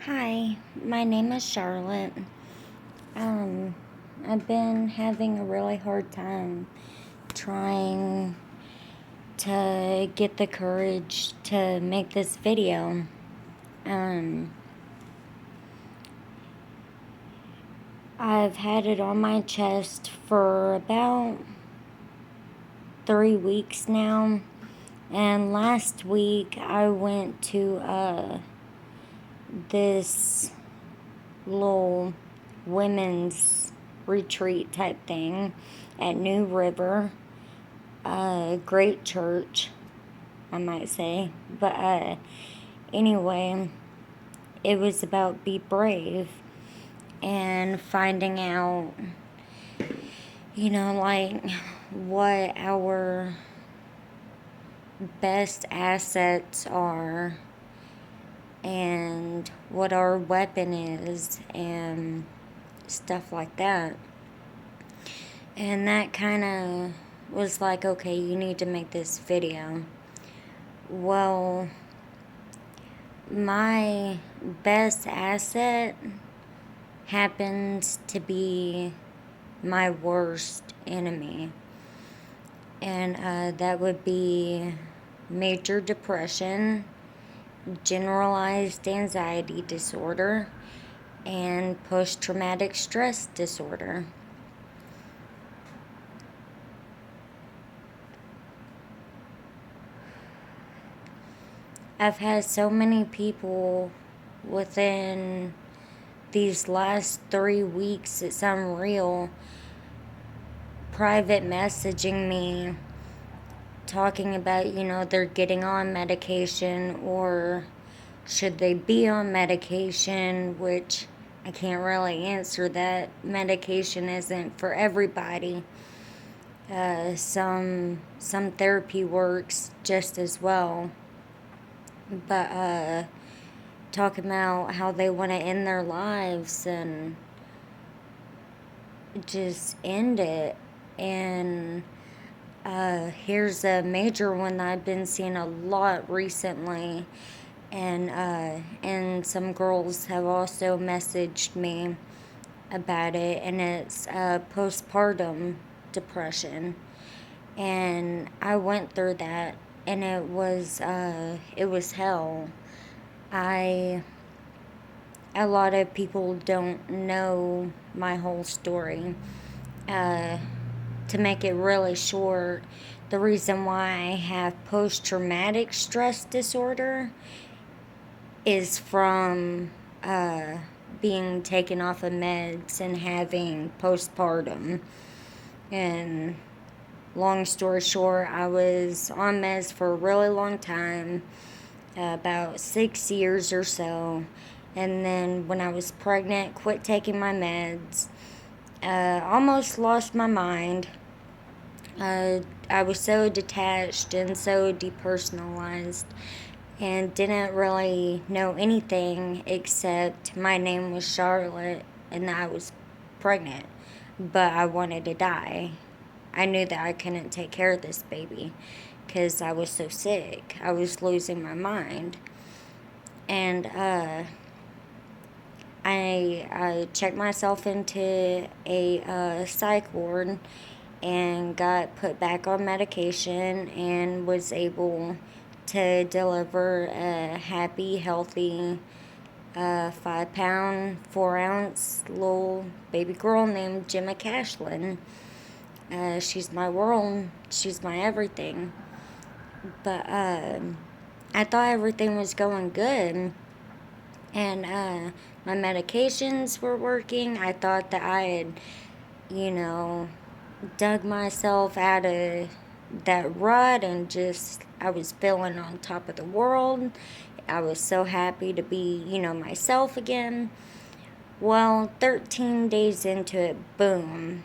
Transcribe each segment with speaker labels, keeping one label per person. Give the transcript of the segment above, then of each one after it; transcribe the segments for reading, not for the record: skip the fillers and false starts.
Speaker 1: Hi, my name is Charlotte. Um, I've been having a really hard time trying to get the courage to make this video. Um, I've had it on my chest for about 3 weeks now, and last week I went to this little women's retreat type thing at New River. A great church, I might say. But anyway, it was about be brave and finding out, like what our best assets are and what our weapon is and stuff like that. And that kind of was like, okay, you need to make this video. Well, my best asset happens to be my worst enemy. And that would be major depression, generalized anxiety disorder, and post-traumatic stress disorder. I've had so many people within these last 3 weeks, it's unreal, private messaging me talking about, they're getting on medication or should they be on medication, which I can't really answer that. Medication isn't for everybody. Some therapy works just as well. But talking about how they want to end their lives and just end it. And here's a major one that I've been seeing a lot recently. And some girls have also messaged me about it, and it's postpartum depression. And I went through that, and it was hell. A lot of people don't know my whole story. To make it really short, the reason why I have post-traumatic stress disorder is from being taken off of meds and having postpartum. And long story short, I was on meds for a really long time, about 6 years or so. And then when I was pregnant, quit taking my meds, almost lost my mind. I was so detached and so depersonalized and didn't really know anything except my name was Charlotte and that I was pregnant, but I wanted to die. I knew that I couldn't take care of this baby because I was so sick. I was losing my mind. And I checked myself into a psych ward and got put back on medication and was able to deliver a happy, healthy, 5-pound, 4-ounce little baby girl named Gemma Cashlin. She's my world. She's my everything. But I thought everything was going good. And my medications were working. I thought that I had, dug myself out of that rut and just, I was feeling on top of the world. I was so happy to be, myself again. Well, 13 days into it, boom,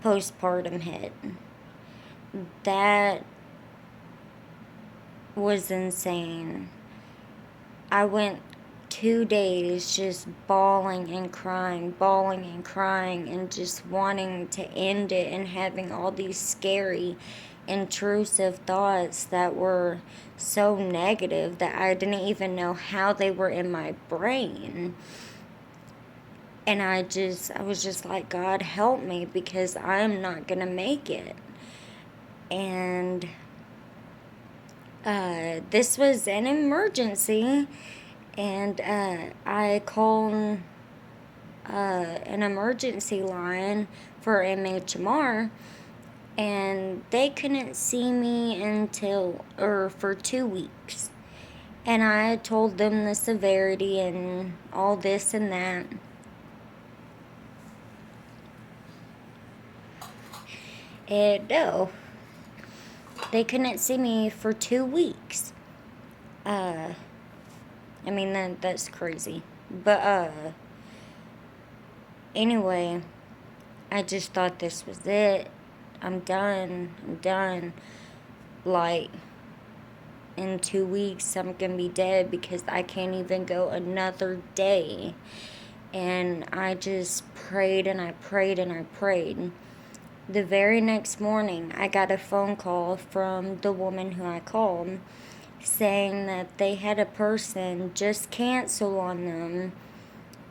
Speaker 1: postpartum hit. That was insane. I went 2 days just bawling and crying, and just wanting to end it and having all these scary intrusive thoughts that were so negative that I didn't even know how they were in my brain. And I was just like, God, help me, because I'm not going to make it. And this was an emergency. And I called an emergency line for MHMR. And they couldn't see me for 2 weeks. And I told them the severity and all this and that. And no, they couldn't see me for 2 weeks. I mean, that's crazy. But, anyway, I just thought this was it. I'm done. Like, in 2 weeks, I'm gonna be dead because I can't even go another day. And I just prayed and I prayed and I prayed. The very next morning, I got a phone call from the woman who I called saying that they had a person just cancel on them.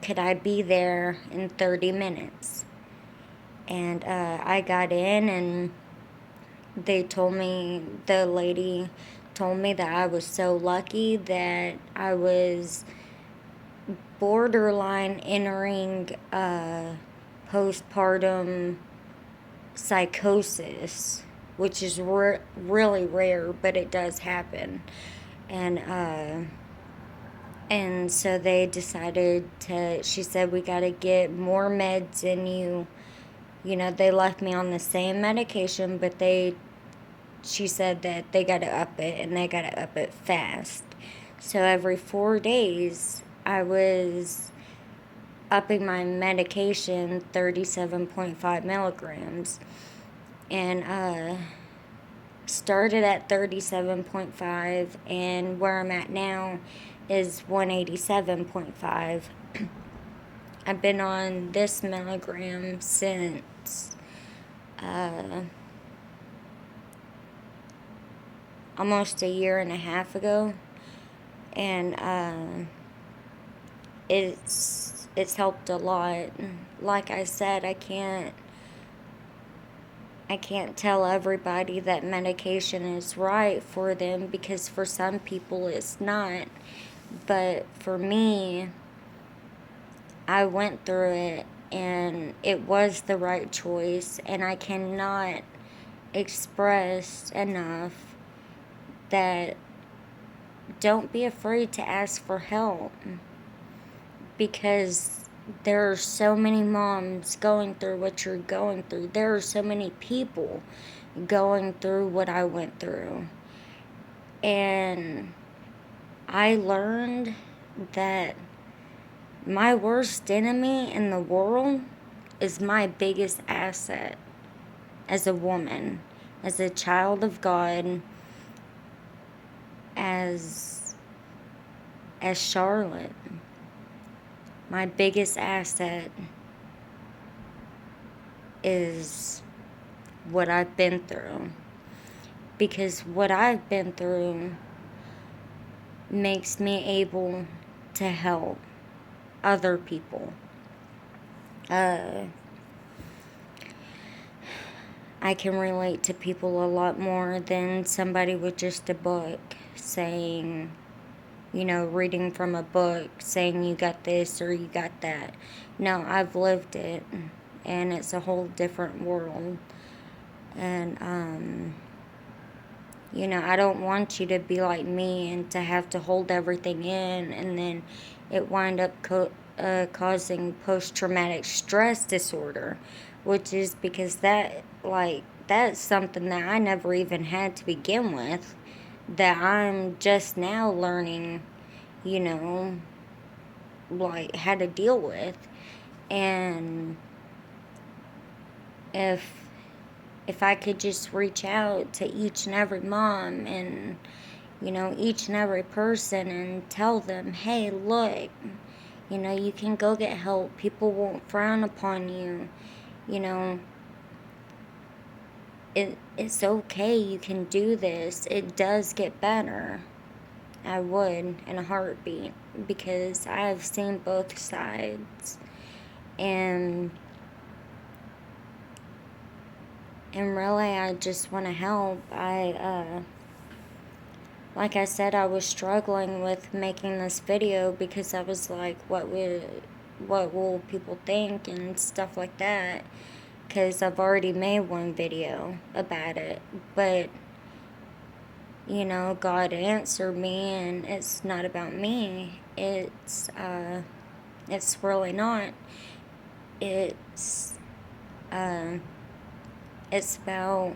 Speaker 1: Could I be there in 30 minutes? And I got in, and the lady told me that I was so lucky that I was borderline entering postpartum psychosis, which is really rare, but it does happen. And so they decided she said, we got to get more meds in you. You know, they left me on the same medication, but she said that they got to up it, and they got to up it fast. So every 4 days, I was upping my medication 37.5 milligrams. And started at 37.5, and where I'm at now is 187.5. I've been on this milligram since almost a year and a half ago, and it's helped a lot. Like I said, I can't tell everybody that medication is right for them, because for some people it's not. But for me, I went through it, and it was the right choice, and I cannot express enough that don't be afraid to ask for help, because there are so many moms going through what you're going through. There are so many people going through what I went through. And I learned that my worst enemy in the world is my biggest asset as a woman, as a child of God, as Charlotte. My biggest asset is what I've been through, because what I've been through makes me able to help other people. I can relate to people a lot more than somebody with just a book saying, reading from a book saying you got this or you got that. No, I've lived it, and it's a whole different world. And, I don't want you to be like me and to have to hold everything in, and then it wind up causing post-traumatic stress disorder, which is because that's something that I never even had to begin with, that I'm just now learning, how to deal with. And if I could just reach out to each and every mom and, each and every person and tell them, hey, look, you can go get help. People won't frown upon you, it's okay. You can do this. It does get better. I would in a heartbeat because I've seen both sides. And really, I just want to help. Like I said, I was struggling with making this video because I was like, what will people think and stuff like that, because I've already made one video about it. But God answered me, and it's not about me. It's really not. It's uh, it's about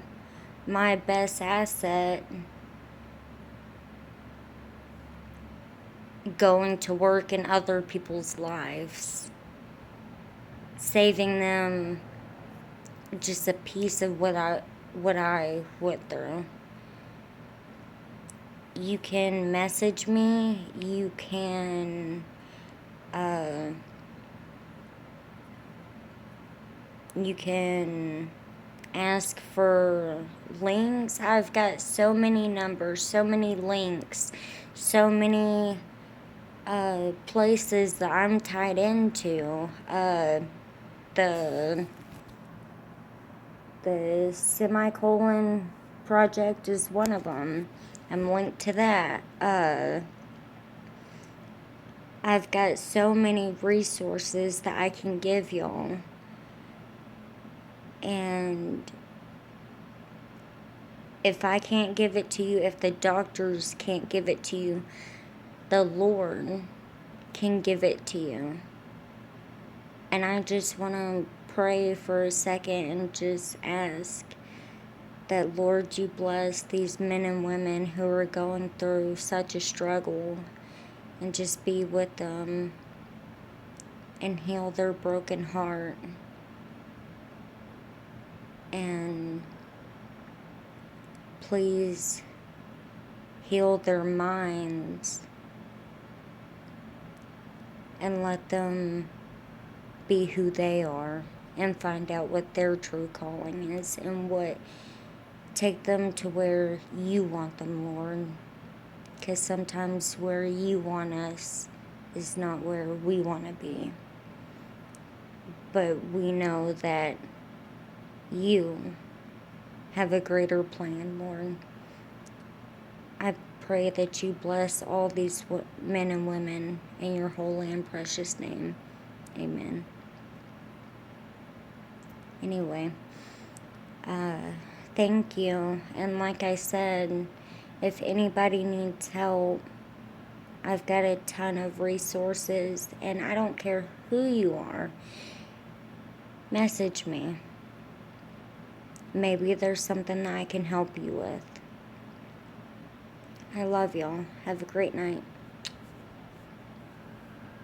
Speaker 1: my best asset going to work in other people's lives, saving them just a piece of what I went through. You can message me. You can ask for links. I've got so many numbers, so many links, so many places that I'm tied into. The semicolon project is one of them. I'm linked to that. I've got so many resources that I can give y'all. And if I can't give it to you, if the doctors can't give it to you, the Lord can give it to you. And I just want to pray for a second and just ask that, Lord, you bless these men and women who are going through such a struggle, and just be with them and heal their broken heart. And please heal their minds and let them be who they are and find out what their true calling is, and take them to where you want them, Lord. Because sometimes where you want us is not where we want to be. But we know that you have a greater plan, Lord. I pray that you bless all these men and women in your holy and precious name. Amen. Anyway, thank you. And like I said, if anybody needs help, I've got a ton of resources, and I don't care who you are. Message me. Maybe there's something that I can help you with. I love y'all. Have a great night.